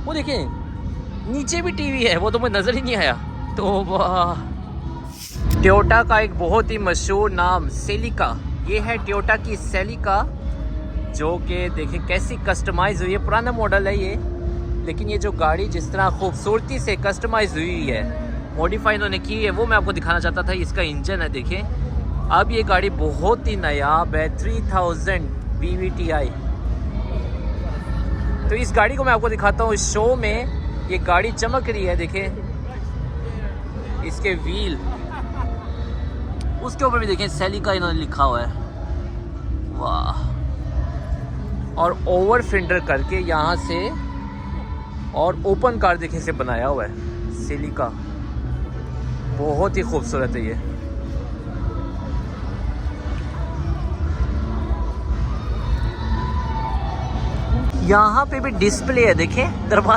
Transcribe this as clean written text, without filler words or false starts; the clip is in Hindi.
वो देखिए नीचे भी टीवी है, वो तो मुझे नज़र ही नहीं आया। तो वाह, टोयोटा का एक बहुत ही मशहूर नाम सेलिका, ये है टोयोटा की सेलिका, जो कि देखें कैसी कस्टमाइज़ हुई है। पुराना मॉडल है ये, लेकिन ये जो गाड़ी जिस तरह खूबसूरती से कस्टमाइज़ हुई है, मॉडिफाई इन्होंने की है, वो मैं आपको दिखाना चाहता था। इसका इंजन है देखें, अब ये गाड़ी बहुत ही नायाब है, 3000 VVTi। तो इस गाड़ी को मैं आपको दिखाता हूँ। इस शो में ये गाड़ी चमक रही है, देखें इसके व्हील, उसके ऊपर भी देखें सेलिका इन्होंने लिखा हुआ है, वाह। और ओवर फेंडर करके यहाँ से, और ओपन कार देखें से बनाया हुआ है सेलिका, बहुत ही खूबसूरत है ये। यहाँ पे भी डिस्प्ले है देखें, दरवाजे